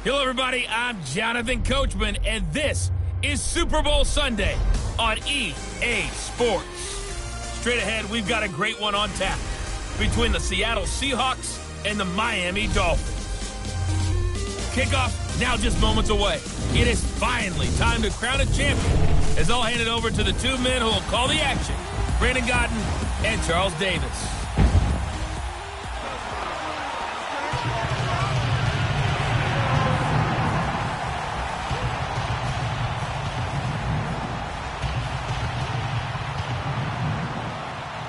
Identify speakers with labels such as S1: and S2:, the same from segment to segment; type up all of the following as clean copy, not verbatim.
S1: Hello, everybody. I'm Jonathan Coachman, and this is Super Bowl Sunday on EA Sports. Straight ahead, we've got a great one on tap between the Seattle Seahawks and the Miami Dolphins. Kickoff now just moments away. It is finally time to crown a champion as I'll hand it over to the two men who will call the action, Brandon Godden and Charles Davis.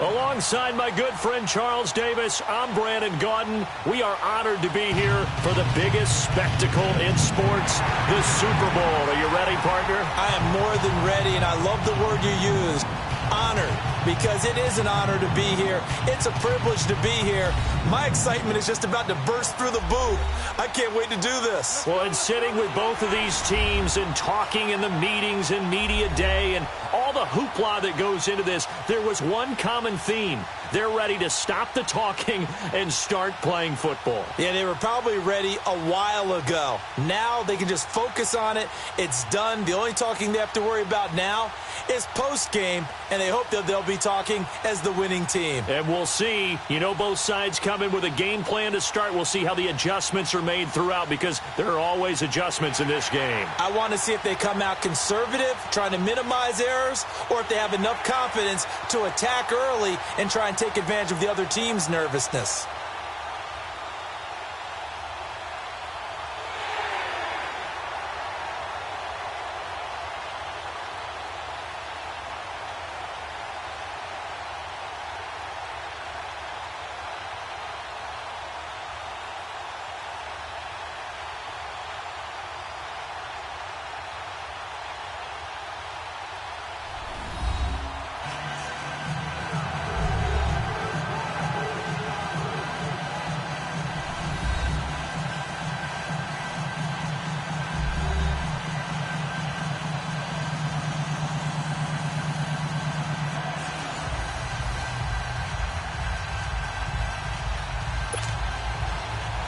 S2: Alongside my good friend Charles Davis, I'm Brandon Godden. We are honored to be here for the biggest spectacle in sports, the Super Bowl. Are you ready, partner?
S3: I am more than ready, and I love the word you used, honored, because it is an honor to be here. It's a privilege to be here. My excitement is just about to burst through the booth. I can't wait to do this.
S2: Well, and sitting with both of these teams and talking in the meetings and media day and all the hoopla that goes into this, there was one common theme. They're ready to stop the talking and start playing football.
S3: Yeah, they were probably ready a while ago. Now they can just focus on it. It's done. The only talking they have to worry about now is post-game, and they hope that they'll be talking as the winning team.
S2: And we'll see. You know, both sides come in with a game plan to start. We'll see how the adjustments are made throughout, because there are always adjustments in this game.
S3: I want to see if they come out conservative, trying to minimize errors, or if they have enough confidence to attack early and try and take advantage of the other team's nervousness.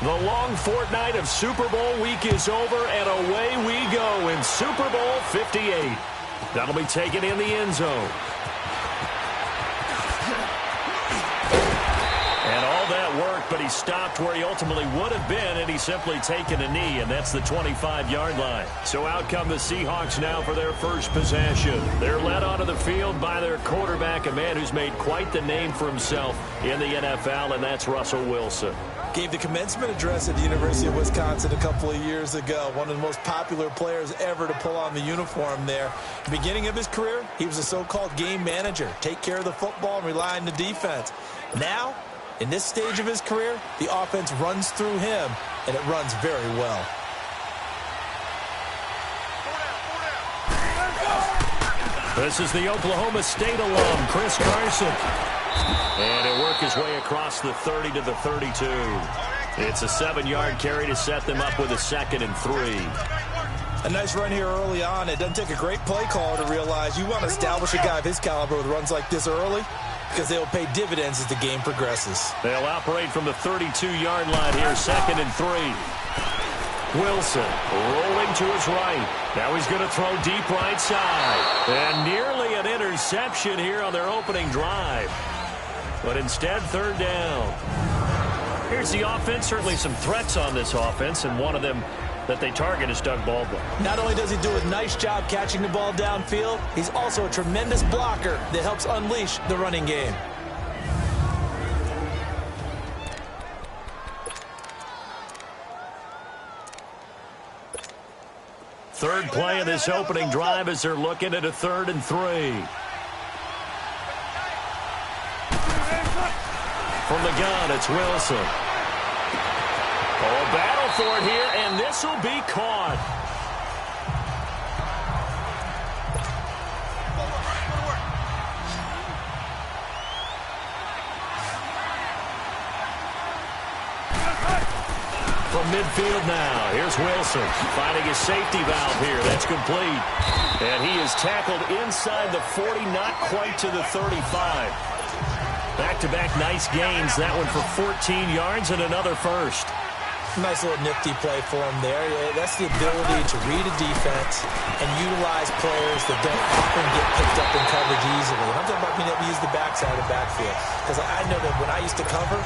S2: The long fortnight of Super Bowl week is over, and away we go in Super Bowl 58. That'll be taken in the end zone. And all that work, but he stopped where he ultimately would have been, and he's simply taken a knee, and that's the 25-yard line. So out come the Seahawks now for their first possession. They're led onto the field by their quarterback, a man who's made quite the name for himself in the NFL, and that's Russell Wilson.
S3: Gave the commencement address at the University of Wisconsin a couple of years ago. One of the most popular players ever to pull on the uniform there. The beginning of his career, he was a so-called game manager. Take care of the football and rely on the defense. Now, in this stage of his career, the offense runs through him, and it runs very well.
S2: This is the Oklahoma State alum, Chris Carson. And he'll work his way across the 30 to the 32. It's a 7-yard carry to set them up with a 2nd and 3.
S3: A nice run here early on. It doesn't take a great play caller to realize you want to establish a guy of his caliber with runs like this early, because they'll pay dividends as the game progresses.
S2: They'll operate from the 32-yard line here, 2nd and 3. Wilson rolling to his right. Now he's going to throw deep right side. And nearly an interception here on their opening drive. But instead, 3rd down. Here's the offense. Certainly some threats on this offense, and one of them that they target is Doug Baldwin.
S3: Not only does he do a nice job catching the ball downfield, he's also a tremendous blocker that helps unleash the running game.
S2: Third play of this opening drive as they're looking at a 3rd and 3. From the gun, it's Wilson. Oh, battle for it here, and this will be caught. From midfield now, here's Wilson finding his safety valve here. That's complete. And he is tackled inside the 40, not quite to the 35. Back-to-back nice gains. That one for 14 yards and another first.
S3: Nice little nifty play for him there. That's the ability to read a defense and utilize players that don't often get picked up in coverage easily. And I'm talking about being able to use the backside of the backfield. Because I know that when I used to cover,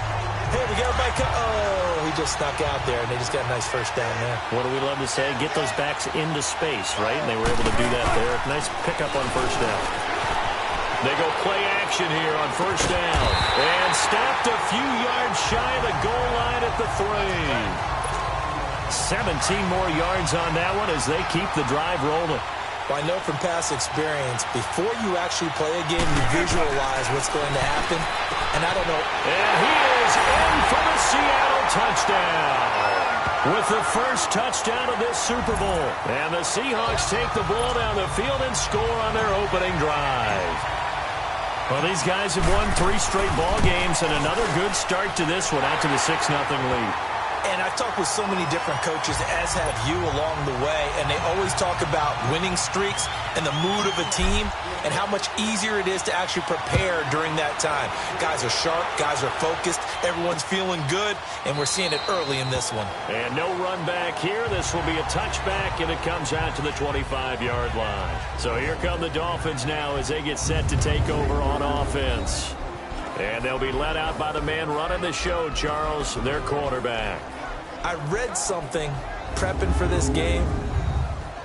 S3: hey, we got a bike. Oh, he just snuck out there, and they just got a nice first down there.
S2: What do we love to say? Get those backs into space, right? And they were able to do that there. Nice pickup on first down. They go play action here on first down. And stopped a few yards shy of the goal line at the 3. 17 more yards on that one as they keep the drive rolling.
S3: Well, I know from past experience, before you actually play a game, you visualize what's going to happen. And I don't know.
S2: And he is in for the Seattle touchdown. With the first touchdown of this Super Bowl. And the Seahawks take the ball down the field and score on their opening drive. Well, these guys have won 3 straight ball games and another good start to this one after the 6-0 lead.
S3: And I've talked with so many different coaches, as have you, along the way, and they always talk about winning streaks and the mood of a team and how much easier it is to actually prepare during that time. Guys are sharp, guys are focused, everyone's feeling good, and we're seeing it early in this one.
S2: And no run back here. This will be a touchback, and it comes out to the 25-yard line. So here come the Dolphins now as they get set to take over on offense. And they'll be led out by the man running the show, Charles, their quarterback.
S3: I read something prepping for this game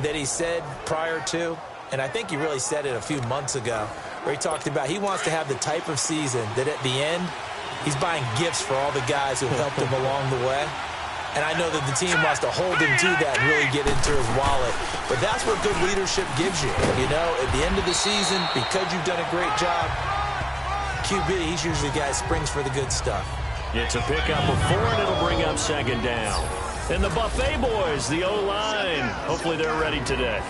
S3: that he said prior to, and I think he really said it a few months ago, where he talked about he wants to have the type of season that at the end, he's buying gifts for all the guys who helped him along the way. And I know that the team wants to hold him to that and really get into his wallet. But that's what good leadership gives you. You know, at the end of the season, because you've done a great job, QB, he's usually the guy who springs for the good stuff.
S2: It's a pickup of 4, and it'll bring up second down. And the Buffet boys, the O-line, hopefully they're ready today.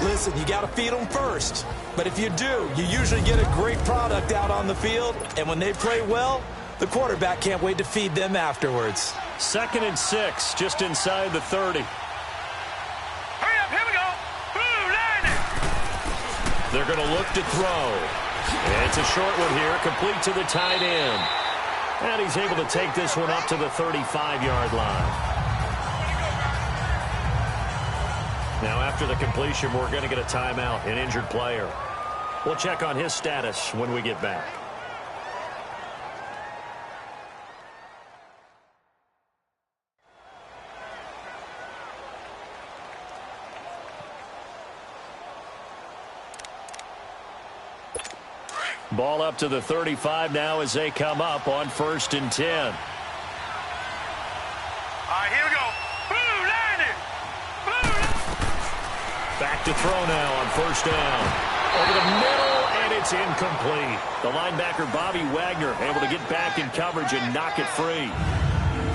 S3: Listen, you got to feed them first. But if you do, you usually get a great product out on the field. And when they play well, the quarterback can't wait to feed them afterwards.
S2: 2nd and 6, just inside the 30.
S4: Hurry up, here we go. Blue line it.
S2: They're going to look to throw. And it's a short one here, complete to the tight end. And he's able to take this one up to the 35-yard line. Now, after the completion, we're going to get a timeout, an injured player. We'll check on his status when we get back. Ball up to the 35 now as they come up on 1st and 10.
S4: All right, here we go. Blue line it. Blue.
S2: Back to throw now on 1st down. Over the middle, and it's incomplete. The linebacker, Bobby Wagner, able to get back in coverage and knock it free.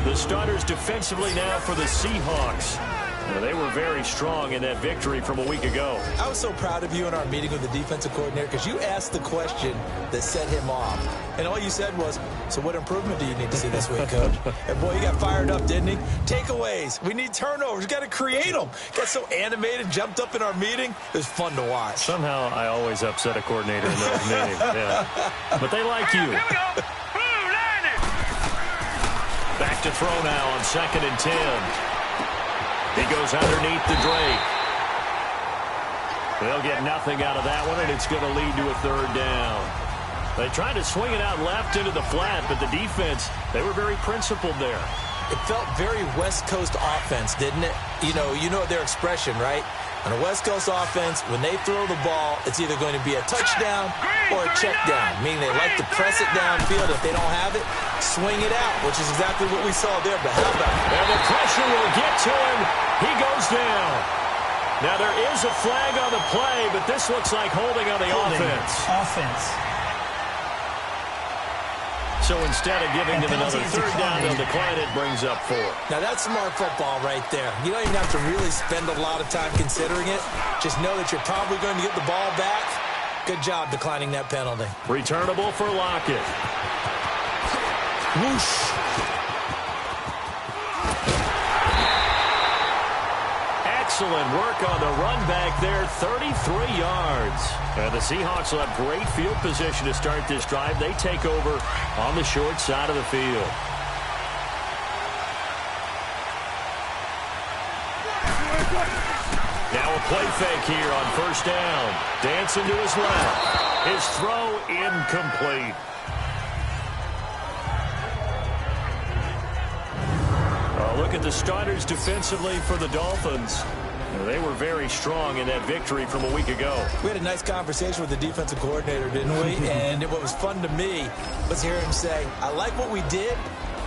S2: The starters defensively now for the Seahawks. Well, they were very strong in that victory from a week ago.
S3: I was so proud of you in our meeting with the defensive coordinator because you asked the question that set him off. And all you said was, so what improvement do you need to see this week, Coach? And, boy, he got fired up, didn't he? Takeaways. We need turnovers. We've got to create them. Got so animated, jumped up in our meeting. It was fun to watch.
S2: Somehow I always upset a coordinator in those meetings. Yeah. But they like you.
S4: Here we go. Blue line it.
S2: Back to throw now on 2nd and 10. He goes underneath the Drake. They'll get nothing out of that one, and it's going to lead to a 3rd down. They tried to swing it out left into the flat, but the defense, they were very principled there.
S3: It felt very West Coast offense, didn't it? You know their expression, right? On a West Coast offense, when they throw the ball, it's either going to be a touchdown or a check down, meaning they like to press it downfield. If they don't have it, swing it out, which is exactly what we saw there. But how about it?
S2: And the pressure will get to him. He goes down. Now, there is a flag on the play, but this looks like holding on the offense. So instead of giving them another 3rd down, they'll decline it, brings up 4.
S3: Now, that's smart football right there. You don't even have to really spend a lot of time considering it. Just know that you're probably going to get the ball back. Good job declining that penalty.
S2: Returnable for Lockett.
S3: Whoosh.
S2: Excellent work on the run back there, 33 yards. And the Seahawks will have great field position to start this drive. They take over on the short side of the field. little play fake here on first down. Dancing to his left. His throw incomplete. Look at the starters defensively for the Dolphins. They were very strong in that victory from a week ago.
S3: We had a nice conversation with the defensive coordinator, didn't we? And what was fun to me was hear him say, I like what we did,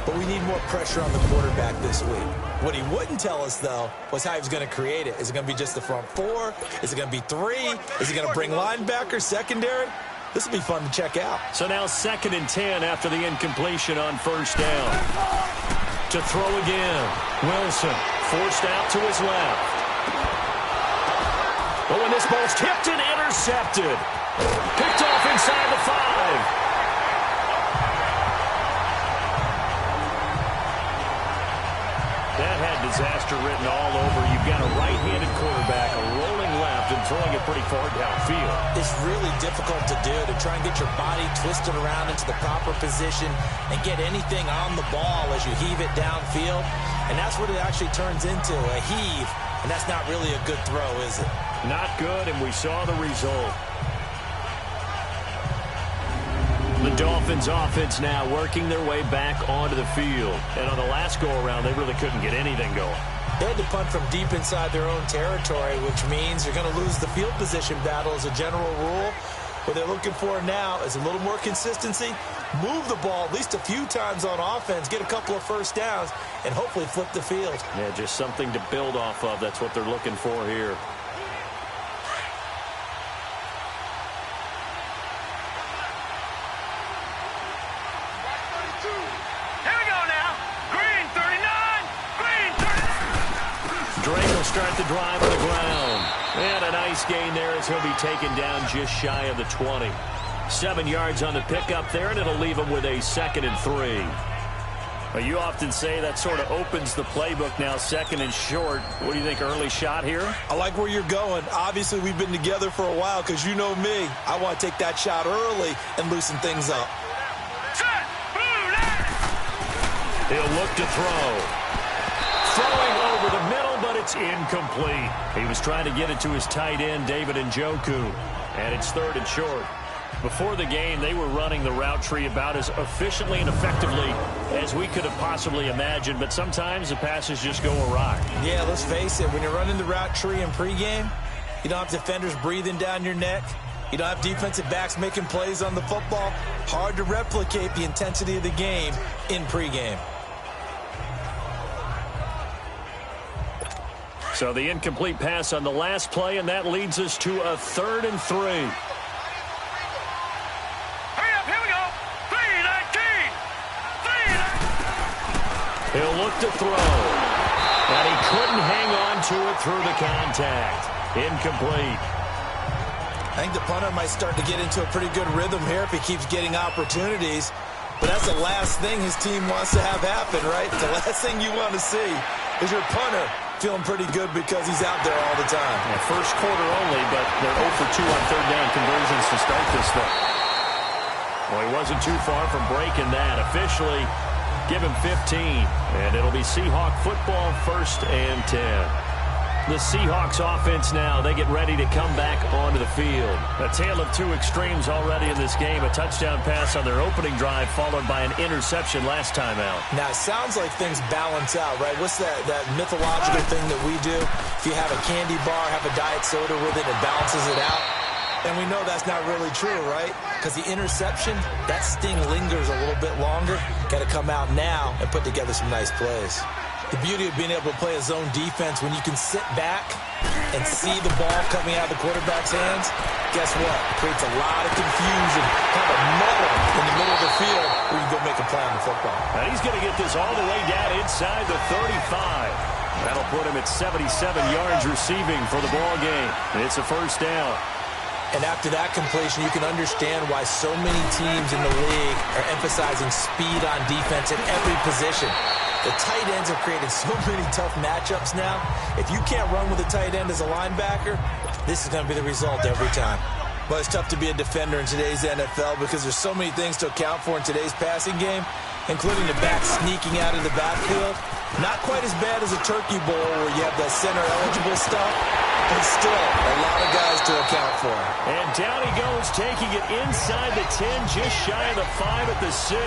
S3: but we need more pressure on the quarterback this week. What he wouldn't tell us, though, was how he was going to create it. Is it going to be just the front four? Is it going to be three? Is he going to bring linebackers, secondary? This will be fun to check out.
S2: So now 2nd and 10 after the incompletion on first down. To throw again. Wilson forced out to his left. But when this ball's tipped and intercepted. Picked off inside the 5. That had disaster written all over. You've got a right-handed quarterback, a rolling left, and throwing it pretty far downfield.
S3: It's really difficult to do, to try and get your body twisted around into the proper position and get anything on the ball as you heave it downfield. And that's what it actually turns into, a heave. And that's not really a good throw, is it?
S2: Not good, and we saw the result. The Dolphins offense now working their way back onto the field. And on the last go-around, they really couldn't get anything going.
S3: They had to punt from deep inside their own territory, which means you're going to lose the field position battle as a general rule. What they're looking for now is a little more consistency, move the ball at least a few times on offense, get a couple of first downs, and hopefully flip the field.
S2: Yeah, just something to build off of. That's what they're looking for here. Start the drive on the ground. And a nice gain there as he'll be taken down just shy of the 20. 7 yards on the pickup there, and it'll leave him with a 2nd and 3. Well, you often say that sort of opens the playbook now, 2nd and short. What do you think, early shot here?
S3: I like where you're going. Obviously, we've been together for a while because you know me. I want to take that shot early and loosen things up.
S2: He'll look to throw. Throwing over the middle, but it's incomplete. He was trying to get it to his tight end, David Njoku. And it's 3rd and short. Before the game, they were running the route tree about as efficiently and effectively as we could have possibly imagined. But sometimes the passes just go awry.
S3: Yeah, let's face it. When you're running the route tree in pregame, you don't have defenders breathing down your neck. You don't have defensive backs making plays on the football. Hard to replicate the intensity of the game in pregame.
S2: So the incomplete pass on the last play, and that leads us to a 3rd and 3.
S4: Hurry up, here we go. 3-19.
S2: He'll look to throw. And he couldn't hang on to it through the contact. Incomplete.
S3: I think the punter might start to get into a pretty good rhythm here if he keeps getting opportunities. But that's the last thing his team wants to have happen, right? The last thing you want to see is your punter feeling pretty good because he's out there all the time.
S2: Yeah, first quarter only, but they're 0 for 2 on 3rd down conversions to start this thing. Well, he wasn't too far from breaking that. Officially, give him 15. And it'll be Seahawk football, 1st and 10. The Seahawks offense now, they get ready to come back onto the field. A tale of 2 extremes already in this game. A touchdown pass on their opening drive followed by an interception last time out.
S3: Now, it sounds like things balance out, right? What's that mythological thing that we do? If you have a candy bar, have a diet soda with it, it balances it out. And we know that's not really true, right? Because the interception, that sting lingers a little bit longer. Got to come out now and put together some nice plays. The beauty of being able to play a zone defense when you can sit back and see the ball coming out of the quarterback's hands, guess what? It creates a lot of confusion, kind of muddle in the middle of the field where you go make a play on the football.
S2: And he's going to get this all the way down inside the 35. That'll put him at 77 yards receiving for the ball game. And it's a 1st down.
S3: And after that completion, you can understand why so many teams in the league are emphasizing speed on defense at every position. The tight ends have created so many tough matchups now. If you can't run with a tight end as a linebacker, this is going to be the result every time. Well, it's tough to be a defender in today's NFL because there's so many things to account for in today's passing game, including the back sneaking out of the backfield. Not quite as bad as a turkey bowl where you have the center-eligible stuff, but still a lot of guys to account for.
S2: And down he goes, taking it inside the 10, just shy of the 5 at the 6.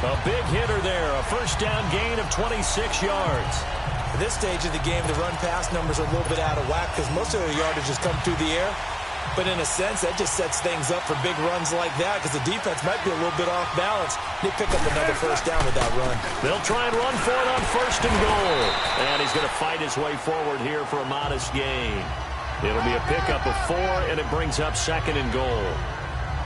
S2: A big hitter there, a first down gain of 26 yards.
S3: At this stage of the game, the run-pass numbers are a little bit out of whack because most of their yardage has come through the air. But in a sense, that just sets things up for big runs like that because the defense might be a little bit off balance. They pick up another first down with that run.
S2: They'll try and run for it on first and goal. And he's going to fight his way forward here for a modest gain. It'll be a pickup of 4, and it brings up second and goal.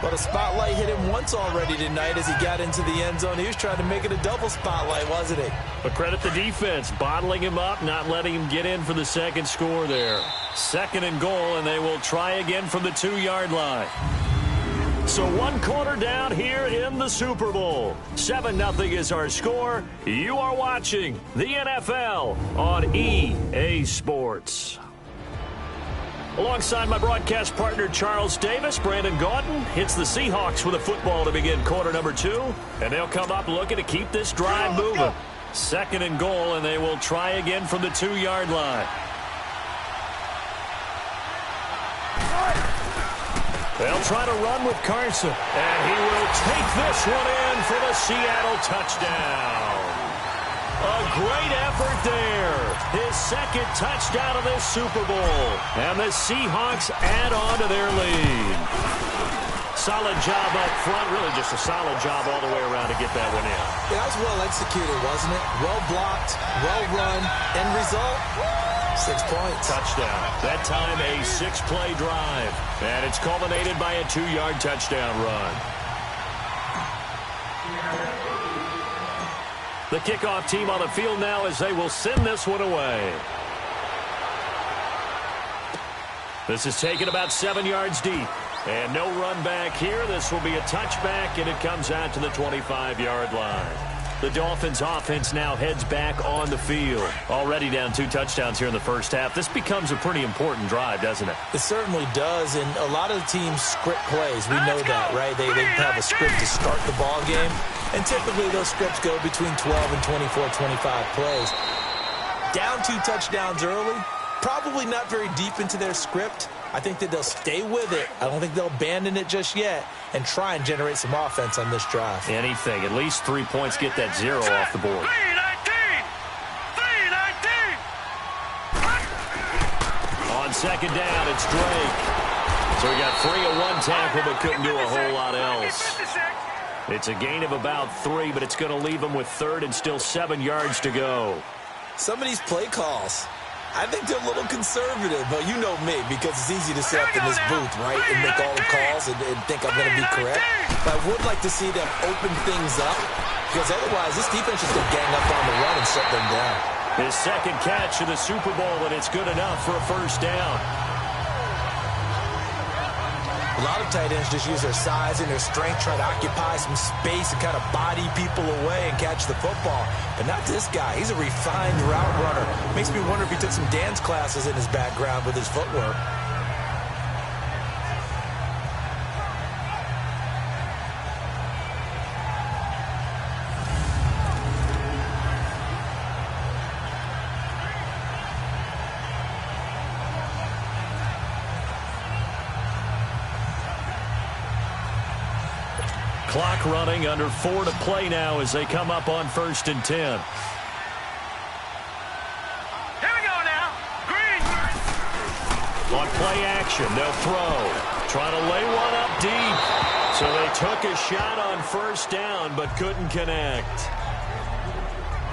S3: But a spotlight hit him once already tonight as he got into the end zone. He was trying to make it a double spotlight, wasn't he?
S2: But credit the defense, bottling him up, not letting him get in for the second score there. Second and goal, and they will try again from the 2-yard line. So 1 quarter down here in the Super Bowl. 7-0 is our score. You are watching the NFL on EA Sports. Alongside my broadcast partner, Charles Davis, Brandon Gaudin hits the Seahawks with a football to begin quarter number 2. And they'll come up looking to keep this drive moving. Second and goal, and they will try again from the 2-yard line. They'll try to run with Carson. And he will take this one in for the Seattle touchdown. A great effort there. His second touchdown of this Super Bowl. And the Seahawks add on to their lead. Solid job up front. Really just a solid job all the way around to get that one in.
S3: Yeah, that was well executed, wasn't it? Well blocked, well run. End result, 6 points.
S2: Touchdown. That time a 6-play drive. And it's culminated by a 2-yard touchdown run. The kickoff team on the field now as they will send this one away. This is taken about 7 yards deep. And no run back here. This will be a touchback, and it comes out to the 25-yard line. The Dolphins offense now heads back on the field. Already down 2 touchdowns here in the first half. This becomes a pretty important drive, doesn't it?
S3: It certainly does, and a lot of the teams script plays. We know that, right? They have a script to start the ball game, and typically those scripts go between 12 and 24, 25 plays. Down 2 touchdowns early, probably not very deep into their script. I think that they'll stay with it. I don't think they'll abandon it just yet and try and generate some offense on this drive.
S2: Anything. At least 3 points, get that 0 off the board. 3-19. On second down, it's Drake. So he got 3 at 1 tackle, but couldn't do a whole lot else. It's a gain of about 3, but it's going to leave him with 3rd and still 7 yards to go.
S3: Some of these play calls, I think they're a little conservative, but you know me, because it's easy to sit up in this booth, right, and make all the calls and think I'm going to be correct. But I would like to see them open things up, because otherwise this defense is going to gang up on the run and shut them down.
S2: His second catch of the Super Bowl, and it's good enough for a first down.
S3: A lot of tight ends just use their size and their strength, try to occupy some space and kind of body people away and catch the football. But not this guy. He's a refined route runner. Makes me wonder if he took some dance classes in his background with his footwork.
S2: Clock running, under 4 to play now as they come up on 1st and 10.
S4: Here we go now. Green.
S2: On play action, they'll throw. Trying to lay one up deep. So they took a shot on first down, but couldn't connect.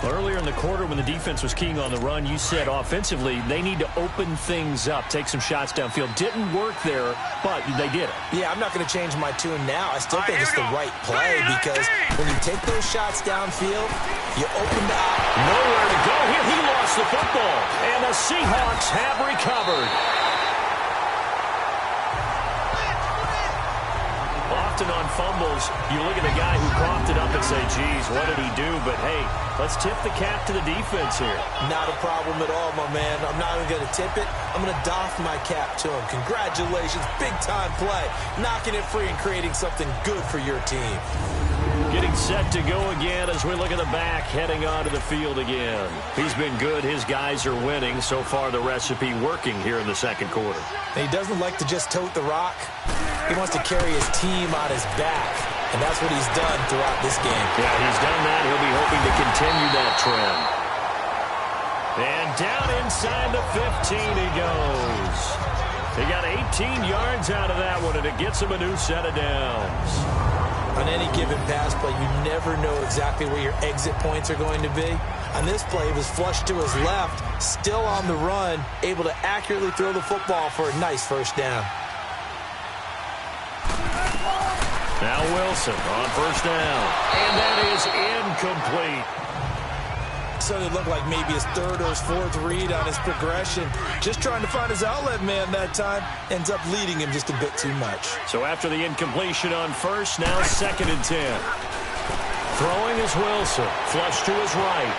S2: Earlier in the quarter when the defense was keying on the run, you said offensively they need to open things up, take some shots downfield. Didn't work there, but they did it.
S3: Yeah, I'm not going to change my tune now. I still think it's the right play because when you take those shots downfield, you open up.
S2: Nowhere to go here. He lost the football, and the Seahawks have recovered. Often on fumbles, you look at the guy who coughed it up and say, geez, what did he do? But, hey, let's tip the cap to the defense here.
S3: Not a problem at all, my man. I'm not even going to tip it. I'm going to doff my cap to him. Congratulations. Big-time play. Knocking it free and creating something good for your team.
S2: Getting set to go again as we look at the back heading onto the field again. He's been good. His guys are winning. So far, the recipe working here in the second quarter.
S3: He doesn't like to just tote the rock. He wants to carry his team on his back, and that's what he's done throughout this game.
S2: Yeah, he's done that. He'll be hoping to continue that trend. And down inside the 15 he goes. He got 18 yards out of that one, and it gets him a new set of downs.
S3: On any given pass play, you never know exactly where your exit points are going to be. On this play, he was flushed to his left, still on the run, able to accurately throw the football for a nice first down.
S2: Now Wilson on first down. And that is incomplete.
S3: So it looked like maybe his third or his fourth read on his progression. Just trying to find his outlet man that time. Ends up leading him just a bit too much.
S2: So after the incompletion on first, now 2nd and 10. Throwing is Wilson. Flush to his right.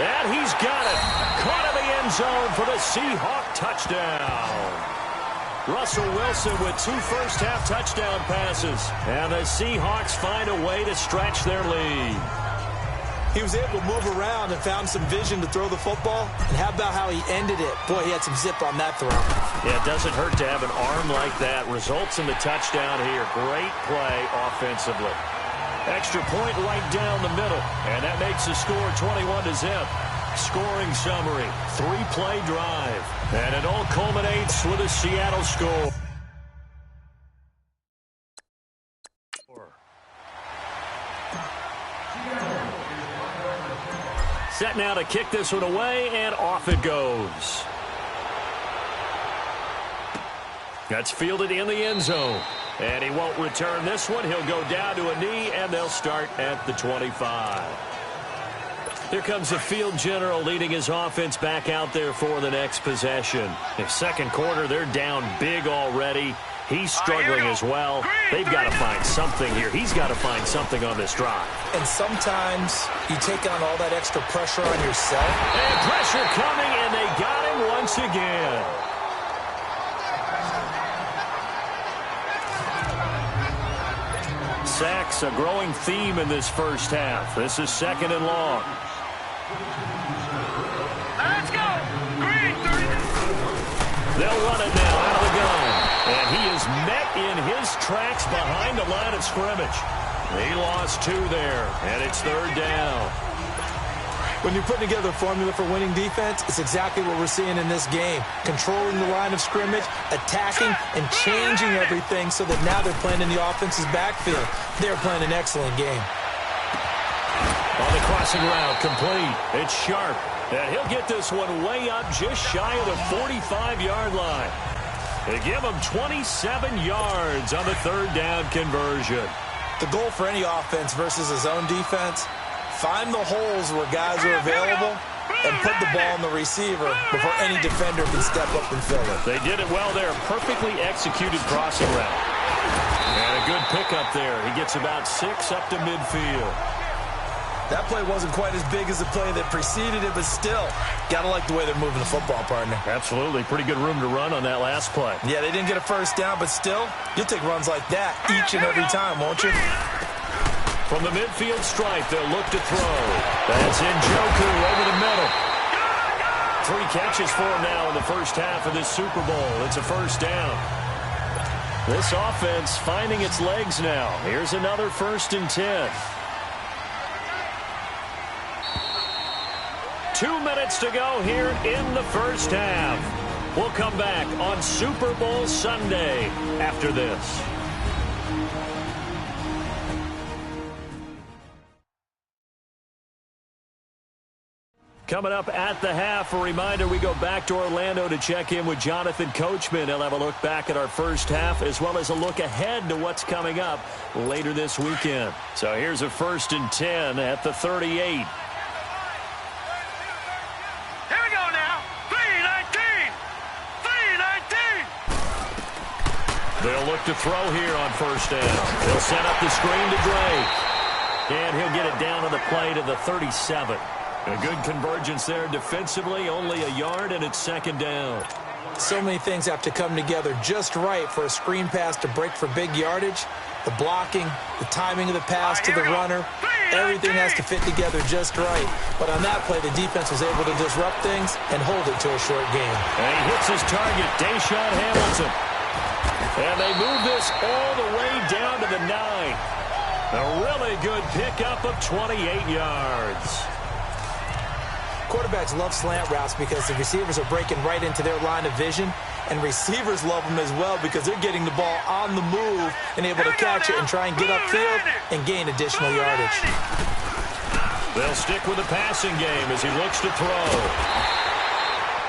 S2: And he's got it. Caught in the end zone for the Seahawk touchdown. Russell Wilson with 2 first-half touchdown passes. And the Seahawks find a way to stretch their lead.
S3: He was able to move around and found some vision to throw the football. And how about how he ended it? Boy, he had some zip on that throw.
S2: Yeah, it doesn't hurt to have an arm like that. Results in the touchdown here. Great play offensively. Extra point right down the middle. And that makes the score 21-0. Scoring summary, 3-play drive. And it all culminates with a Seattle score. Set now to kick this one away, and off it goes. That's fielded in the end zone. And he won't return this one. He'll go down to a knee, and they'll start at the 25. Here comes the field general leading his offense back out there for the next possession. In second quarter, they're down big already. He's struggling as well. They've got to find something here. He's got to find something on this drive.
S3: And sometimes you take on all that extra pressure on yourself.
S2: And pressure coming, and they got him once again. Sacks, a growing theme in this first half. This is 2nd and long.
S4: Let's go. Green, 30.
S2: They'll run it now out of the gun. And he is met in his tracks behind the line of scrimmage. He lost 2 there, and it's 3rd down.
S3: When you're putting together a formula for winning defense, it's exactly what we're seeing in this game. Controlling the line of scrimmage, attacking, and changing everything so that now they're playing in the offense's backfield. They're playing an excellent game.
S2: On the crossing route, complete. It's Sharp. And he'll get this one way up just shy of the 45-yard line. They give him 27 yards on the 3rd down conversion.
S3: The goal for any offense versus his own defense, find the holes where guys are available and put the ball on the receiver before any defender can step up and fill it.
S2: They did it well there. Perfectly executed crossing route. And a good pickup there. He gets about 6 up to midfield.
S3: That play wasn't quite as big as the play that preceded it, but still, gotta like the way they're moving the football, partner.
S2: Absolutely. Pretty good room to run on that last play.
S3: Yeah, they didn't get a first down, but still, you'll take runs like that each and every time, won't you?
S2: From the midfield stripe, they'll look to throw. That's Njoku over the middle. 3 catches for him now in the first half of this Super Bowl. It's a first down. This offense finding its legs now. Here's another 1st and 10. 2 minutes to go here in the first half. We'll come back on Super Bowl Sunday after this. Coming up at the half, a reminder, we go back to Orlando to check in with Jonathan Coachman. He'll have a look back at our first half as well as a look ahead to what's coming up later this weekend. So here's a 1st and 10 at the 38. They'll look to throw here on first down. They'll set up the screen to Drake. And he'll get it down on the play to the 37. A good convergence there defensively, only a yard, and it's 2nd down.
S3: So many things have to come together just right for a screen pass to break for big yardage. The blocking, the timing of the pass to the runner, everything has to fit together just right. But on that play, the defense was able to disrupt things and hold it to a short game.
S2: And he hits his target, Deshaun Hamilton. And they move this all the way down to the 9. A really good pickup of 28 yards.
S3: Quarterbacks love slant routes because the receivers are breaking right into their line of vision, and receivers love them as well because they're getting the ball on the move and able to catch it and try and get upfield and gain additional yardage.
S2: They'll stick with the passing game as he looks to throw.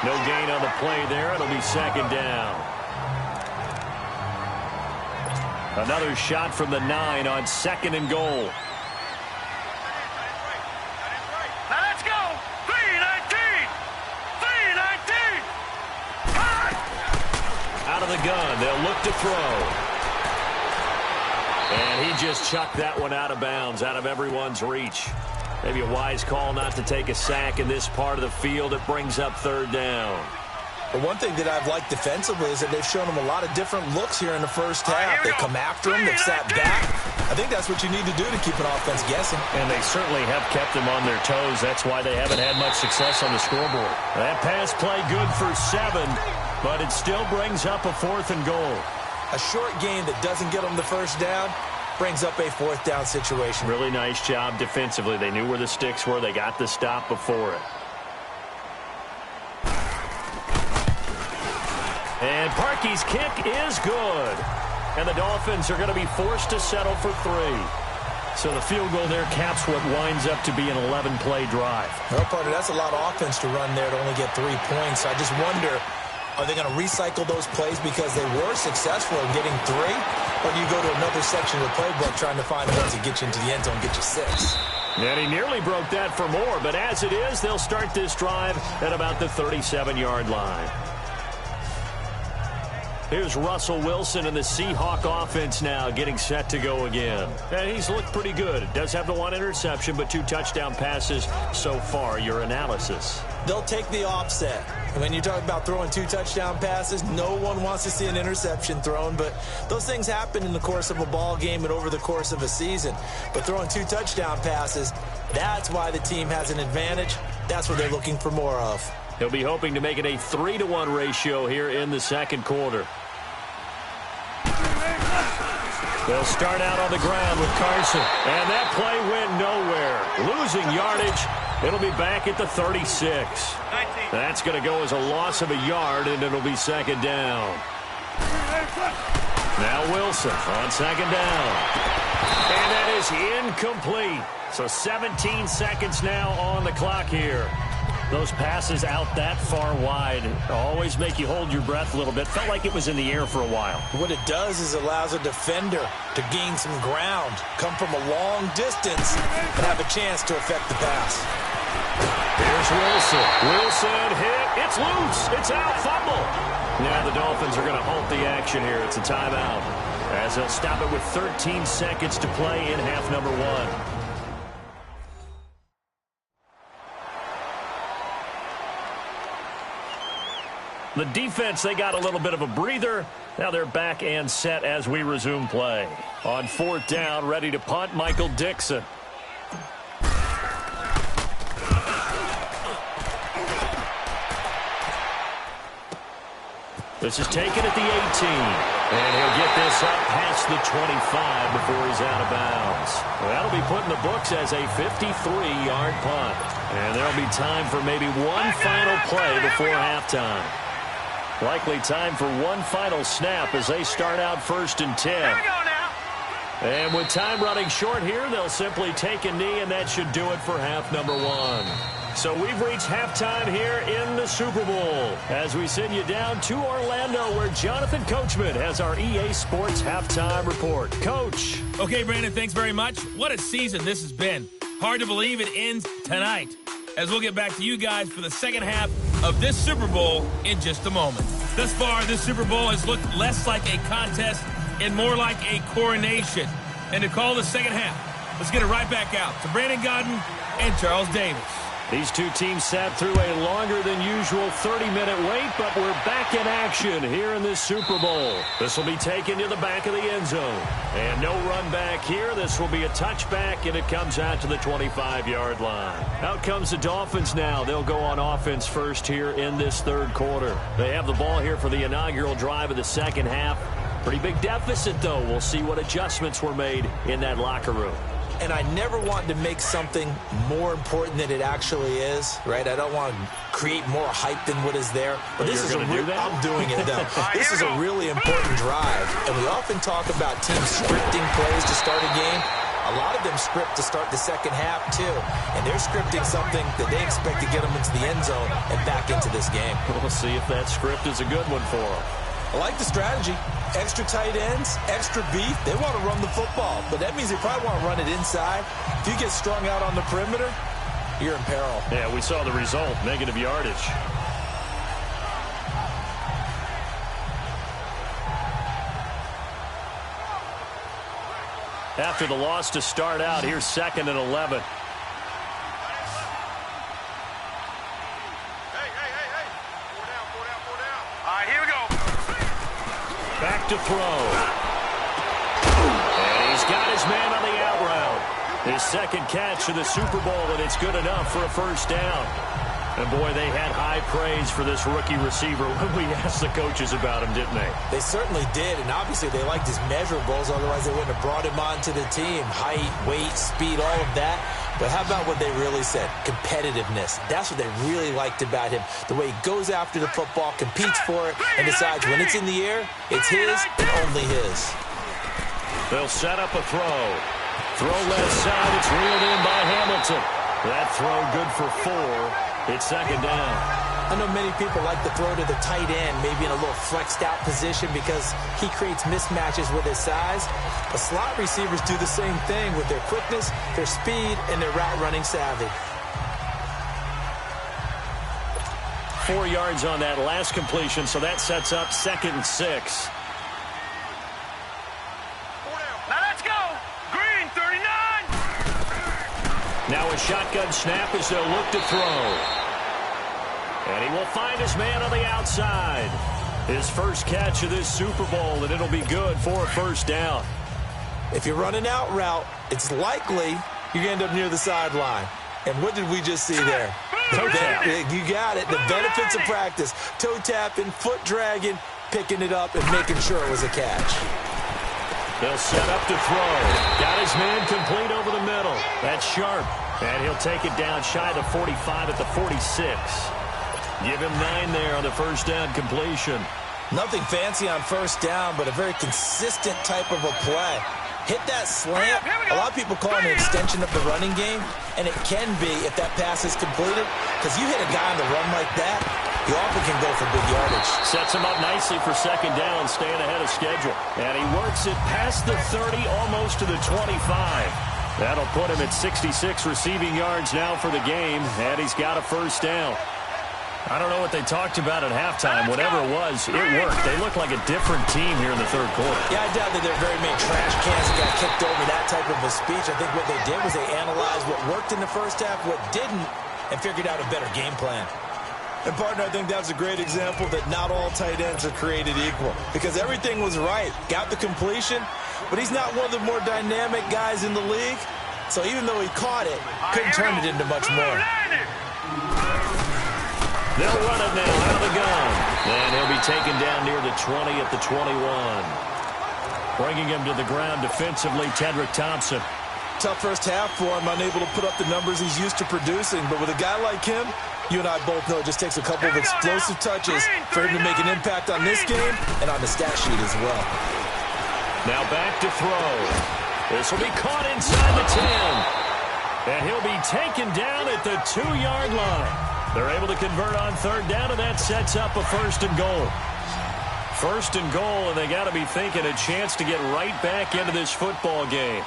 S2: No gain on the play there. It'll be second down. Another shot from the 9 on 2nd and goal.
S4: Now let's go. 3-19. 3-19.
S2: Out of the gun. They'll look to throw. And he just chucked that one out of bounds, out of everyone's reach. Maybe a wise call not to take a sack in this part of the field. It brings up 3rd down.
S3: But one thing that I've liked defensively is that they've shown them a lot of different looks here in the first half. They come after them. They've sat back. I think that's what you need to do to keep an offense guessing.
S2: And they certainly have kept them on their toes. That's why they haven't had much success on the scoreboard. That pass play good for 7, but it still brings up a 4th and goal.
S3: A short game that doesn't get them the first down brings up a 4th down situation.
S2: Really nice job defensively. They knew where the sticks were. They got the stop before it. And Parkey's kick is good. And the Dolphins are going to be forced to settle for 3. So the field goal there caps what winds up to be an 11-play drive.
S3: Well, partner, that's a lot of offense to run there to only get 3 points. I just wonder, are they going to recycle those plays because they were successful in getting 3? Or do you go to another section of the playbook trying to find ones that get you into the end zone and get you 6?
S2: And he nearly broke that for more. But as it is, they'll start this drive at about the 37-yard line. Here's Russell Wilson and the Seahawk offense now getting set to go again. And he's looked pretty good. Does have the 1 interception, but 2 touchdown passes so far. Your analysis?
S3: They'll take the offset. And when you talk about throwing 2 touchdown passes, no one wants to see an interception thrown. But those things happen in the course of a ball game and over the course of a season. But throwing 2 touchdown passes, that's why the team has an advantage. That's what they're looking for more of.
S2: He'll be hoping to make it a 3-to-1 ratio here in the second quarter. They'll start out on the ground with Carson. And that play went nowhere. Losing yardage. It'll be back at the 36.
S4: 19.
S2: That's going to go as a loss of a yard, and it'll be second down. Now Wilson on second down. And that is incomplete. So 17 seconds now on the clock here. Those passes out that far wide always make you hold your breath a little bit. Felt like it was in the air for a while.
S3: What it does is allows a defender to gain some ground, come from a long distance, and have a chance to affect the pass.
S2: Here's Wilson. Wilson hit. It's loose. It's out. Fumble. Now the Dolphins are going to halt the action here. It's a timeout as they'll stop it with 13 seconds to play in half number 1. The defense, they got a little bit of a breather. Now they're back and set as we resume play. On 4th down, ready to punt, Michael Dixon. This is taken at the 18. And he'll get this up past the 25 before he's out of bounds. Well, that'll be put in the books as a 53-yard punt. And there'll be time for maybe one final play before halftime. Likely time for one final snap as they start out 1st and 10.
S4: Here we go now.
S2: And with time running short here, they'll simply take a knee, and that should do it for half number 1. So we've reached halftime here in the Super Bowl as we send you down to Orlando where Jonathan Coachman has our EA Sports halftime report. Coach.
S1: Okay, Brandon, thanks very much. What a season this has been. Hard to believe it ends tonight, as we'll get back to you guys for the second half of this Super Bowl in just a moment. Thus far, this Super Bowl has looked less like a contest and more like a coronation. And to call the second half, let's get it right back out to Brandon Godden and Charles Davis.
S2: These two teams sat through a longer than usual 30-minute wait, but we're back in action here in this Super Bowl. This will be taken to the back of the end zone. And no run back here. This will be a touchback, and it comes out to the 25-yard line. Out comes the Dolphins now. They'll go on offense first here in this third quarter. They have the ball here for the inaugural drive of the second half. Pretty big deficit, though. We'll see what adjustments were made in that locker room.
S3: And I never want to make something more important than it actually is, right? I don't want to create more hype than what is there. But this is I'm doing it, though. This is a really important drive. And we often talk about teams scripting plays to start a game. A lot of them script to start the second half, too. And they're scripting something that they expect to get them into the end zone and back into this game.
S2: We'll see if that script is a good one for them.
S3: I like the strategy. Extra tight ends, extra beef. They want to run the football, but that means they probably want to run it inside. If you get strung out on the perimeter, you're in peril.
S2: Yeah, we saw the result, negative yardage. After the loss to start out, here's 2nd and 11. Back to throw. And he's got his man on the out route. His second catch of the Super Bowl, and it's good enough for a first down. And, boy, they had high praise for this rookie receiver when we asked the coaches about him, didn't they?
S3: They certainly did, and obviously they liked his measurables. Otherwise, they wouldn't have brought him onto the team. Height, weight, speed, all of that. But how about what they really said? Competitiveness. That's what they really liked about him. The way he goes after the football, competes for it, and decides when it's in the air, it's his and only his.
S2: They'll set up a throw. Throw left side. It's reeled in by Hamilton. That throw good for 4. It's second down.
S3: I know many people like to throw to the tight end, maybe in a little flexed out position because he creates mismatches with his size. But slot receivers do the same thing with their quickness, their speed, and their route running savvy.
S2: 4 yards on that last completion, so that sets up 2nd and 6.
S4: Now let's go. Green, 39.
S2: Now a shotgun snap as they'll look to throw. And he will find his man on the outside. His first catch of this Super Bowl, and it'll be good for a first down.
S3: If you're running out route, it's likely you're going to end up near the sideline. And what did we just see there?
S2: Toe tap.
S3: You got it. The benefits of practice. Toe tapping, foot dragging, picking it up, and making sure it was a catch.
S2: They'll set up to throw. Got his man complete over the middle. That's sharp. And he'll take it down shy of the 45 at the 46. Give him 9 there on the first down completion.
S3: Nothing fancy on first down, but a very consistent type of a play. Hit that slant. A lot of people call it an extension of the running game, and it can be if that pass is completed, because you hit a guy on the run like that, he often can go for big yardage.
S2: Sets him up nicely for second down, staying ahead of schedule. And he works it past the 30, almost to the 25. That'll put him at 66 receiving yards now for the game, and he's got a first down. I don't know what they talked about at halftime. Whatever it was, it worked. They look like a different team here in the third quarter.
S3: Yeah, I doubt that there are very many trash cans that got kicked over that type of a speech. I think what they did was they analyzed what worked in the first half, what didn't, and figured out a better game plan. And, partner, I think that's a great example that not all tight ends are created equal, because everything was right. Got the completion, but he's not one of the more dynamic guys in the league. So even though he caught it, couldn't turn it into much more.
S2: They'll run it now out of the gun. And he'll be taken down near the 20 at the 21. Bringing him to the ground defensively, Tedrick Thompson.
S3: Tough first half for him, unable to put up the numbers he's used to producing. But with a guy like him, you and I both know it just takes a couple of explosive touches for him to make an impact on this game and on the stat sheet as well.
S2: Now back to throw. This will be caught inside the 10. And he'll be taken down at the 2-yard line. They're able to convert on third down, and that sets up a first and goal. First and goal, and they got to be thinking a chance to get right back into this football game.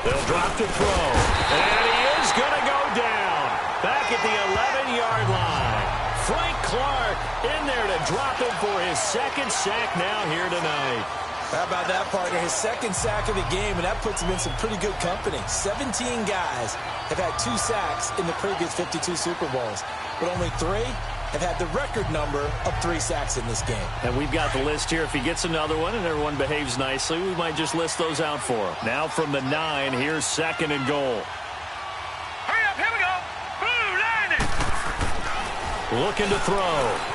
S2: They'll drop to throw. And he is going to go down. Back at the 11-yard line. Frank Clark in there to drop him for his second sack now here tonight.
S3: How about that, partner? His second sack of the game, and that puts him in some pretty good company. 17 guys have had 2 sacks in the previous 52 Super Bowls, but only 3 have had the record number of 3 sacks in this game.
S2: And we've got the list here. If he gets another one and everyone behaves nicely, we might just list those out for him. Now from the 9, here's 2nd and goal.
S4: Hurry up, here we go. Ooh, landed.
S2: Looking to throw.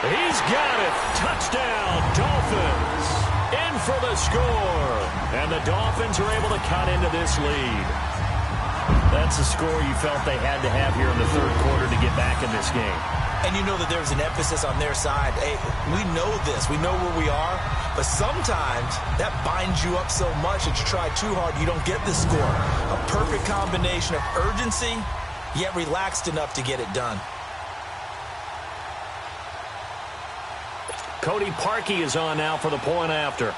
S2: He's got it. Touchdown, Dolphins. In for the score. And the Dolphins are able to cut into this lead. That's a score you felt they had to have here in the third quarter to get back in this game.
S3: And you know that there's an emphasis on their side. Hey, we know this. We know where we are. But sometimes that binds you up so much that you try too hard, you don't get the score. A perfect combination of urgency, yet relaxed enough to get it done.
S2: Cody Parkey is on now for the point after.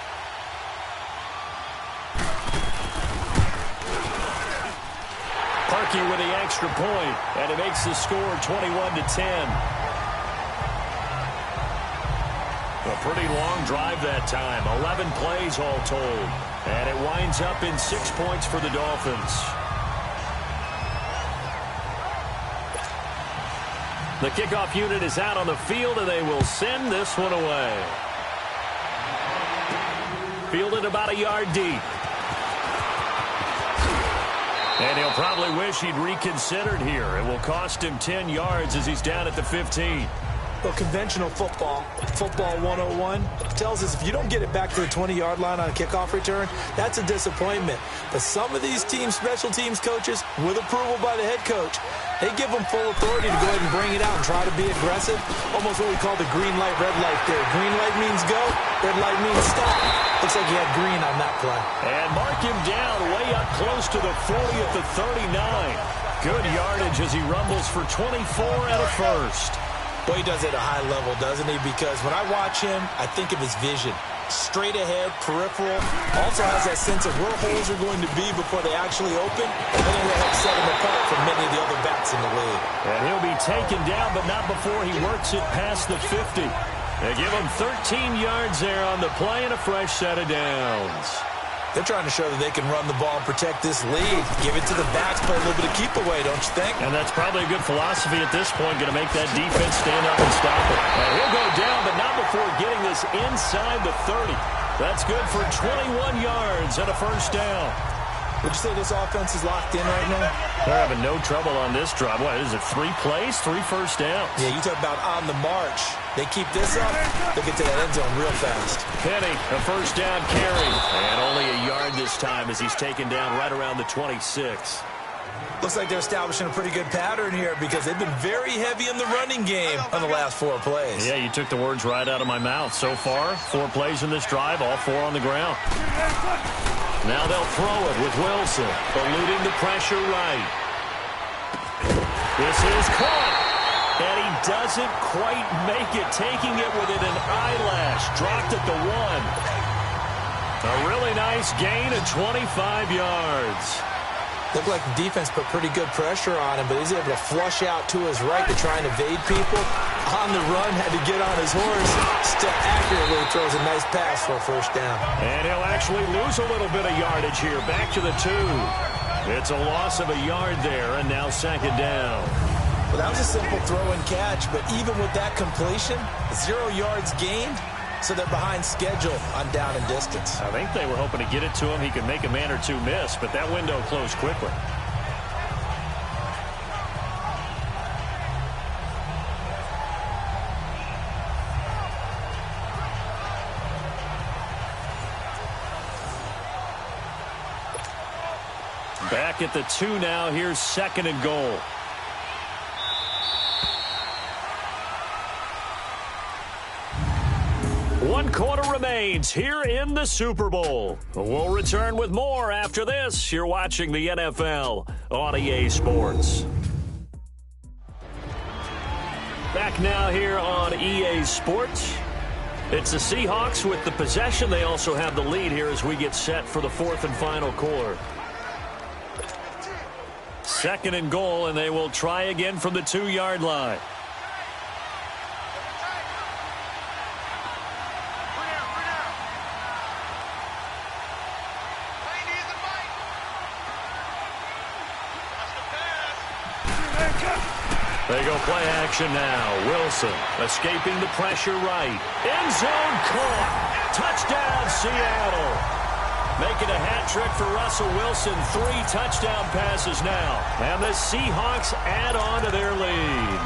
S2: Parkey with the extra point, and it makes the score 21-10. A pretty long drive that time, 11 plays all told, and it winds up in 6 points for the Dolphins. The kickoff unit is out on the field, and they will send this one away. Fielded about a yard deep. And he'll probably wish he'd reconsidered here. It will cost him 10 yards as he's down at the 15.
S3: Well, conventional football 101, tells us if you don't get it back to the 20-yard line on a kickoff return, that's a disappointment. But some of these teams, special teams coaches, with approval by the head coach, they give them full authority to go ahead and bring it out and try to be aggressive. Almost what we call the green light, red light theory. Green light means go, red light means stop. Looks like he had green on that play.
S2: And mark him down way up close to the 40 at the 39. Good yardage as he rumbles for 24 and a first.
S3: Well, he does it at a high level, doesn't he? Because when I watch him, I think of his vision. Straight ahead, peripheral. Also has that sense of where holes are going to be before they actually open. And then it will help set him apart from many of the other backs in the league.
S2: And he'll be taken down, but not before he works it past the 50. They give him 13 yards there on the play and a fresh set of downs.
S3: They're trying to show that they can run the ball and protect this lead. Give it to the backs, play a little bit of keep away, don't you think?
S2: And that's probably a good philosophy at this point, going to make that defense stand up and stop it. And he'll go down, but not before getting this inside the 30. That's good for 21 yards and a first down.
S3: Would you say this offense is locked in right now?
S2: They're having no trouble on this drive. What is it, 3 plays, 3 first downs?
S3: Yeah, you talk about on the march. They keep this up, they'll get to that end zone real fast.
S2: Penny, a first down carry. And only a yard this time as he's taken down right around the 26.
S3: Looks like they're establishing a pretty good pattern here because they've been very heavy in the running game on the last 4 plays.
S2: Yeah, you took the words right out of my mouth. So far, 4 plays in this drive, all 4 on the ground. Now they'll throw it with Wilson, eluding the pressure right. This is caught. And he doesn't quite make it, taking it within an eyelash. Dropped at the 1. A really nice gain of 25 yards.
S3: Looked like the defense put pretty good pressure on him, but he's able to flush out to his right to try and evade people. On the run, had to get on his horse. Still accurately throws a nice pass for a first down.
S2: And he'll actually lose a little bit of yardage here. Back to the 2. It's a loss of a yard there, and now 2nd down.
S3: Well, that was a simple throw and catch, but even with that completion, 0 yards gained, so they're behind schedule on down and distance.
S2: I think they were hoping to get it to him. He could make a man or 2 miss, but that window closed quickly. Back at the 2 now. Here's 2nd and goal. One quarter remains here in the Super Bowl. We'll return with more after this. You're watching the NFL on EA Sports. Back now here on EA Sports. It's the Seahawks with the possession. They also have the lead here as we get set for the 4th and final quarter. 2nd and goal, and they will try again from the 2-yard line. They go play action now. Wilson escaping the pressure right. End zone caught. Touchdown, Seattle. Making a hat trick for Russell Wilson. 3 touchdown passes now. And the Seahawks add on to their lead.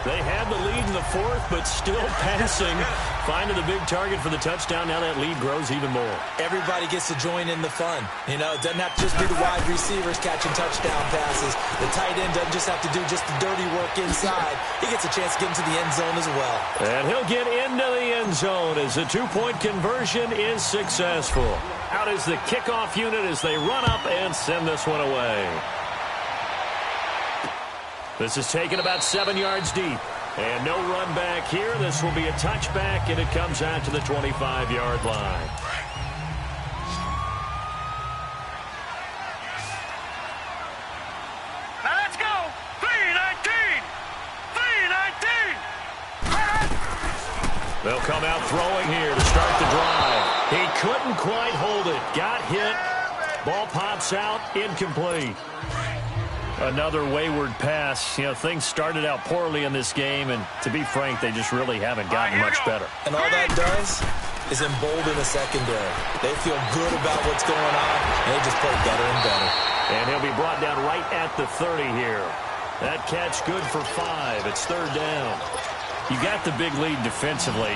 S2: They had the lead in the 4th, but still passing. Finding the big target for the touchdown. Now that lead grows even more.
S3: Everybody gets to join in the fun. You know, it doesn't have to just be the wide receivers catching touchdown passes. The tight end doesn't just have to do just the dirty work inside. He gets a chance to get into the end zone as well.
S2: And he'll get into the end zone as the 2-point conversion is successful. Out is the kickoff unit as they run up and send this one away. This is taken about 7 yards deep. And no run back here. This will be a touchback, and it comes out to the 25-yard line.
S4: Now let's go. 3-19. 3-19.
S2: They'll come out throwing here to start the drive. He couldn't quite hold it. Got hit. Ball pops out. Incomplete. Another wayward pass. You know, things started out poorly in this game, and to be frank, they just really haven't gotten much better.
S3: And all that does is embolden the secondary. They feel good about what's going on, and they just play better and better.
S2: And he'll be brought down right at the 30 here. That catch good for 5. It's 3rd down. You got the big lead defensively.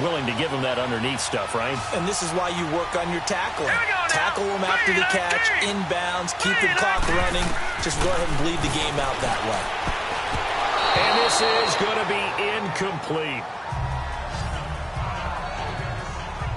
S2: Willing to give them that underneath stuff, right?
S3: And this is why you work on your tackling. Tackle them after the catch, inbounds, keep the clock running. Just go ahead and bleed the game out that way.
S2: And this is going to be incomplete.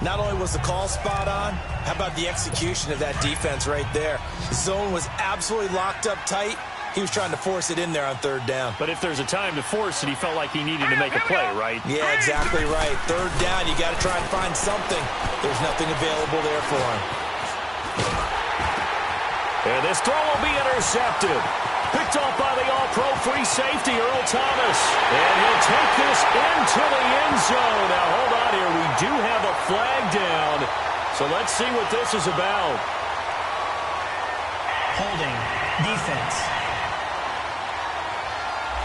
S3: Not only was the call spot on, how about the execution of that defense right there? The zone was absolutely locked up tight. He was trying to force it in there on 3rd down.
S2: But if there's a time to force it, he felt like he needed to make a play, right?
S3: Yeah, exactly right. 3rd down, you got to try and find something. There's nothing available there for him.
S2: And this throw will be intercepted. Picked off by the all-pro free safety, Earl Thomas. And he'll take this into the end zone. Now, hold on here. We do have a flag down. So let's see what this is about.
S5: Holding. Defense.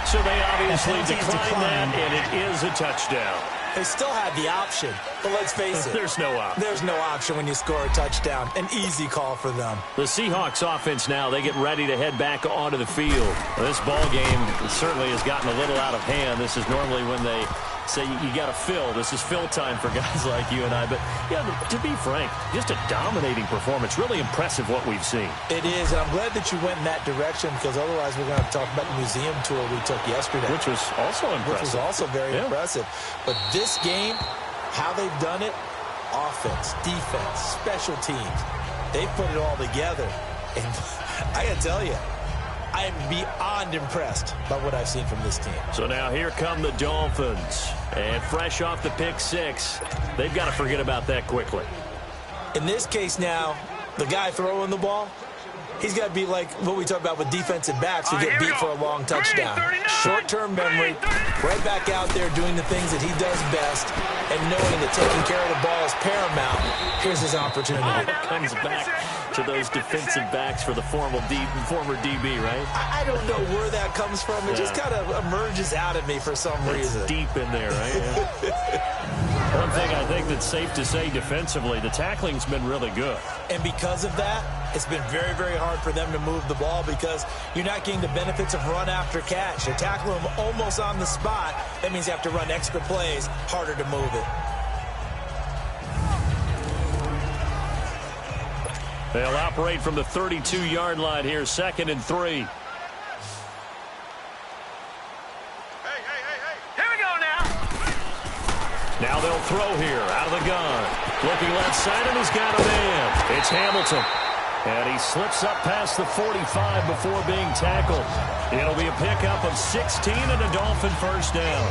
S2: So they obviously decline that, and it is a touchdown.
S3: They still had the option, but let's face it.
S2: There's no option.
S3: There's no option when you score a touchdown. An easy call for them.
S2: The Seahawks offense now, they get ready to head back onto the field. This ball game certainly has gotten a little out of hand. This is normally when they say you got to fill. This is fill time for guys like you and I. But, yeah, to be frank, just a dominating performance. Really impressive what we've seen.
S3: It is, and I'm glad that you went in that direction because otherwise we're going to have to talk about the museum tour we took yesterday.
S2: Which was also impressive.
S3: Which was also very impressive. But this game, how they've done it, offense, defense, special teams, they put it all together. And I got to tell you, I am beyond impressed by what I've seen from this team.
S2: So now here come the Dolphins. And fresh off the pick 6, they've got to forget about that quickly.
S3: In this case now, the guy throwing the ball, he's got to be like what we talk about with defensive backs who get beat for a long touchdown. Short-term memory, right back out there doing the things that he does best, and knowing that taking care of the ball is paramount. Here's his opportunity.
S2: Comes back to those defensive backs for the former DB, right?
S3: I don't know where that comes from. It just kind of emerges out of me for some reason.
S2: It's deep in there, right? Yeah. One thing I think that's safe to say defensively, the tackling's been really good.
S3: And because of that, it's been very, very hard for them to move the ball because you're not getting the benefits of run after catch. They tackle them almost on the spot. That means you have to run extra plays, harder to move it.
S2: They'll operate from the 32-yard line here, 2nd and 3.
S4: Hey. Here we go now.
S2: Now they'll throw here out of the gun. Looking left side, and he's got a man. It's Hamilton. And he slips up past the 45 before being tackled. It'll be a pickup of 16 and a Dolphin first down.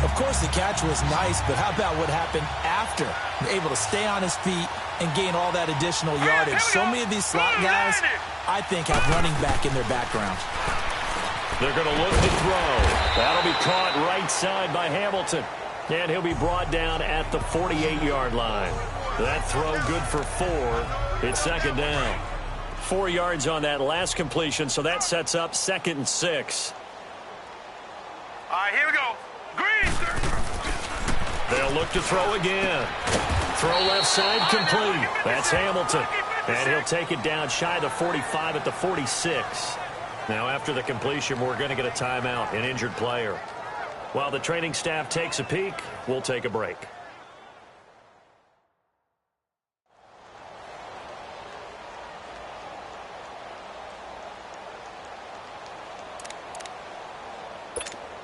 S3: Of course, the catch was nice, but how about what happened after? Able to stay on his feet and gain all that additional yardage. So many of these slot guys, I think, have running back in their background.
S2: They're going to look to throw. That'll be caught right side by Hamilton. And he'll be brought down at the 48-yard line. That throw good for 4. It's 2nd down. 4 yards on that last completion, so that sets up 2nd and 6.
S4: right, here we go. Green.
S2: They'll look to throw again. Throw left side complete. That's Hamilton. And he'll take it down shy of the 45 at the 46. Now after the completion, we're going to get a timeout, an injured player. While the training staff takes a peek, we'll take a break.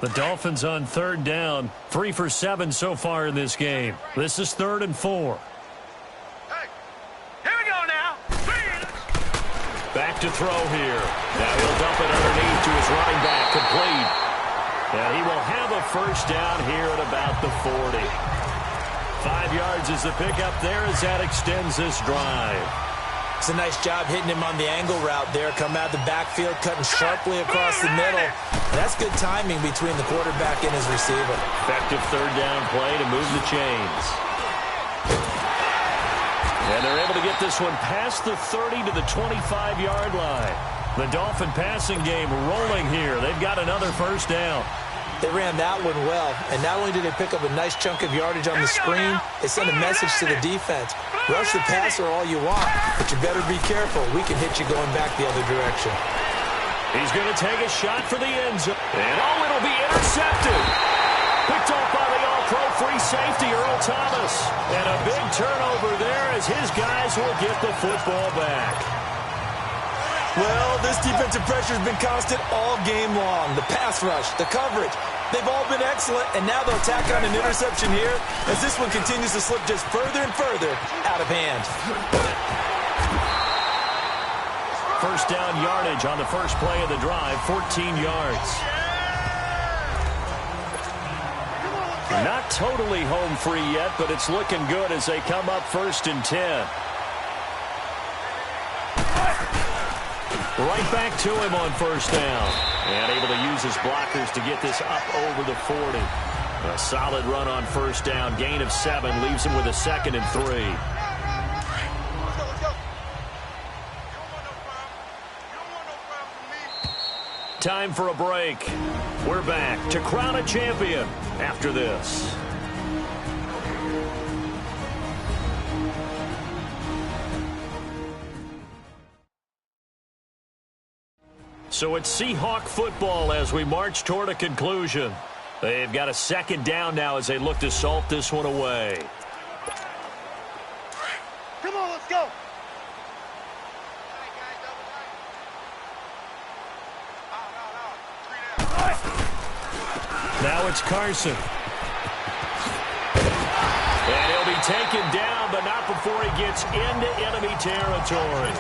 S2: The Dolphins on third down, 3 for 7 so far in this game. This is 3rd and 4.
S4: Hey, here we go now.
S2: Back to throw here. Now he'll dump it underneath to his running back, complete. And he will have a first down here at about the 40. 5 yards is the pickup there as that extends this drive.
S3: It's a nice job hitting him on the angle route there. Come out of the backfield, cutting sharply across the middle. And that's good timing between the quarterback and his receiver.
S2: Effective third down play to move the chains. And they're able to get this one past the 30 to the 25-yard line. The Dolphin passing game rolling here. They've got another first down.
S3: They ran that one well, and not only did they pick up a nice chunk of yardage on the screen, they sent a message to the defense. Rush the passer all you want, but you better be careful. We can hit you going back the other direction.
S2: He's going to take a shot for the end zone. And it'll be intercepted. Picked off by the all-pro free safety, Earl Thomas. And a big turnover there as his guys will get the football back.
S3: Well, this defensive pressure has been constant all game long. The pass rush, the coverage, they've all been excellent, and now they'll tack on an interception here as this one continues to slip just further and further out of hand.
S2: First down yardage on the first play of the drive, 14 yards. Not totally home free yet, but it's looking good as they come up 1st and 10. Right back to him on first down. And able to use his blockers to get this up over the 40. A solid run on first down. Gain of 7 leaves him with a 2nd and 3. Time for a break. We're back to crown a champion after this. So it's Seahawk football as we march toward a conclusion. They've got a 2nd down now as they look to salt this one away.
S4: Come on, let's go.
S2: Now it's Carson. And he'll be taken down, but not before he gets into enemy territory.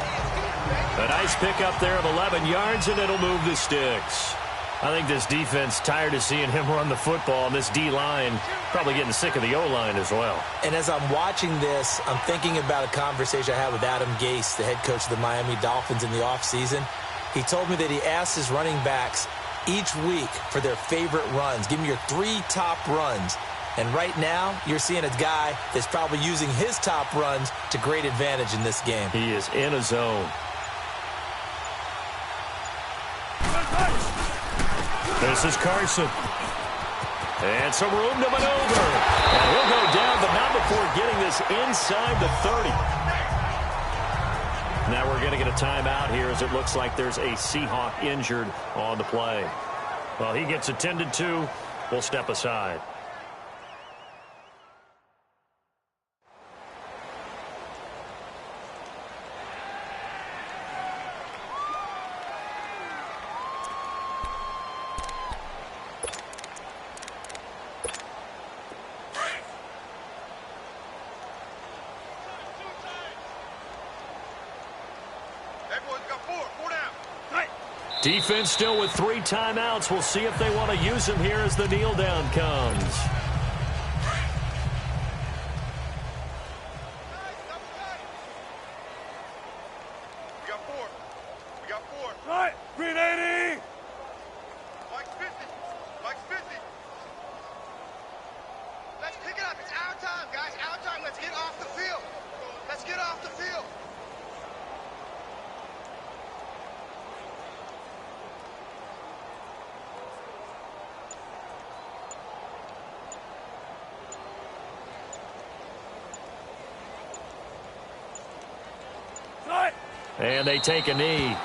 S2: A nice pickup there of 11 yards, and it'll move the sticks. I think this defense tired of seeing him run the football, and this D-line probably getting sick of the O-line as well.
S3: And as I'm watching this, I'm thinking about a conversation I had with Adam Gase, the head coach of the Miami Dolphins in the offseason. He told me that he asked his running backs each week for their favorite runs. Give me your 3 top runs. And right now, you're seeing a guy that's probably using his top runs to great advantage in this game.
S2: He is in a zone. This is Carson. And some room to maneuver. And he'll go down, but not before getting this inside the 30. Now we're going to get a timeout here as it looks like there's a Seahawk injured on the play. Well, he gets attended to. We'll step aside. Defense still with 3 timeouts. We'll see if they want to use them here as the kneel down comes.
S4: We got 4. We got 4. Right. Green 80. Mike's 50. Mike's 50. Let's pick it up. It's our time, guys. Our time. Let's get off the field. Let's get off the field.
S2: And they take a knee.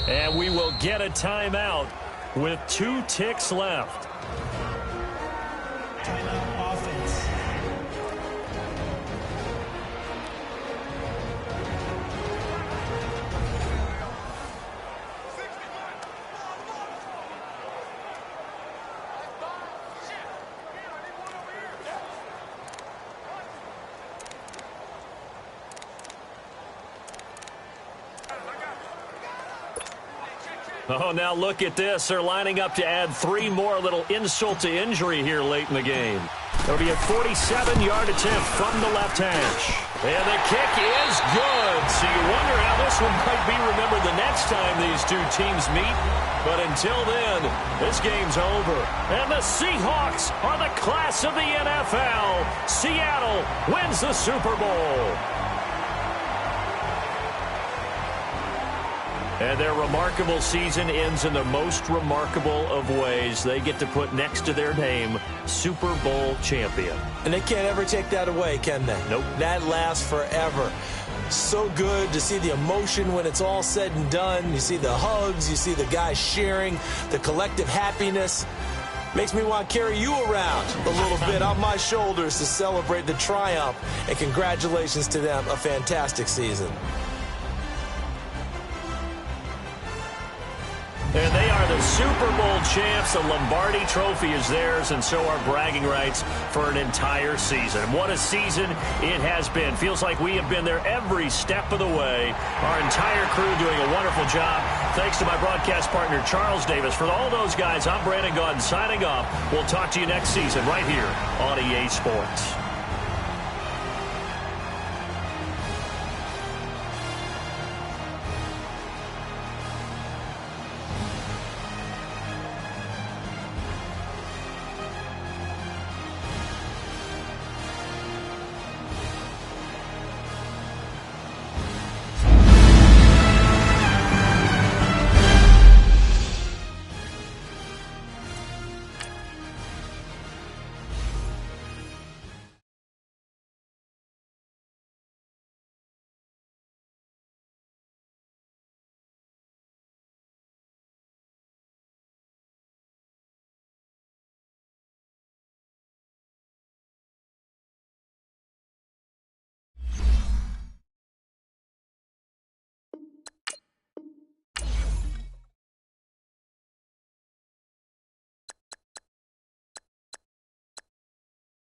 S2: And we will get a timeout with 2 ticks left.
S5: Timeout offense.
S2: Oh, now look at this. They're lining up to add 3 more, little insult to injury here late in the game. It'll be a 47-yard attempt from the left hash. And the kick is good. So you wonder how this one might be remembered the next time these 2 teams meet. But until then, this game's over. And the Seahawks are the class of the NFL. Seattle wins the Super Bowl. And their remarkable season ends in the most remarkable of ways. They get to put next to their name, Super Bowl champion.
S3: And they can't ever take that away, can they?
S2: Nope.
S3: That lasts forever. So good to see the emotion when it's all said and done. You see the hugs, you see the guys sharing, the collective happiness. Makes me want to carry you around a little bit on my shoulders to celebrate the triumph. And congratulations to them, a fantastic season.
S2: And they are the Super Bowl champs. The Lombardi Trophy is theirs, and so are bragging rights for an entire season. What a season it has been. Feels like we have been there every step of the way. Our entire crew doing a wonderful job. Thanks to my broadcast partner, Charles Davis. For all those guys, I'm Brandon Gaudin signing off. We'll talk to you next season right here on EA Sports.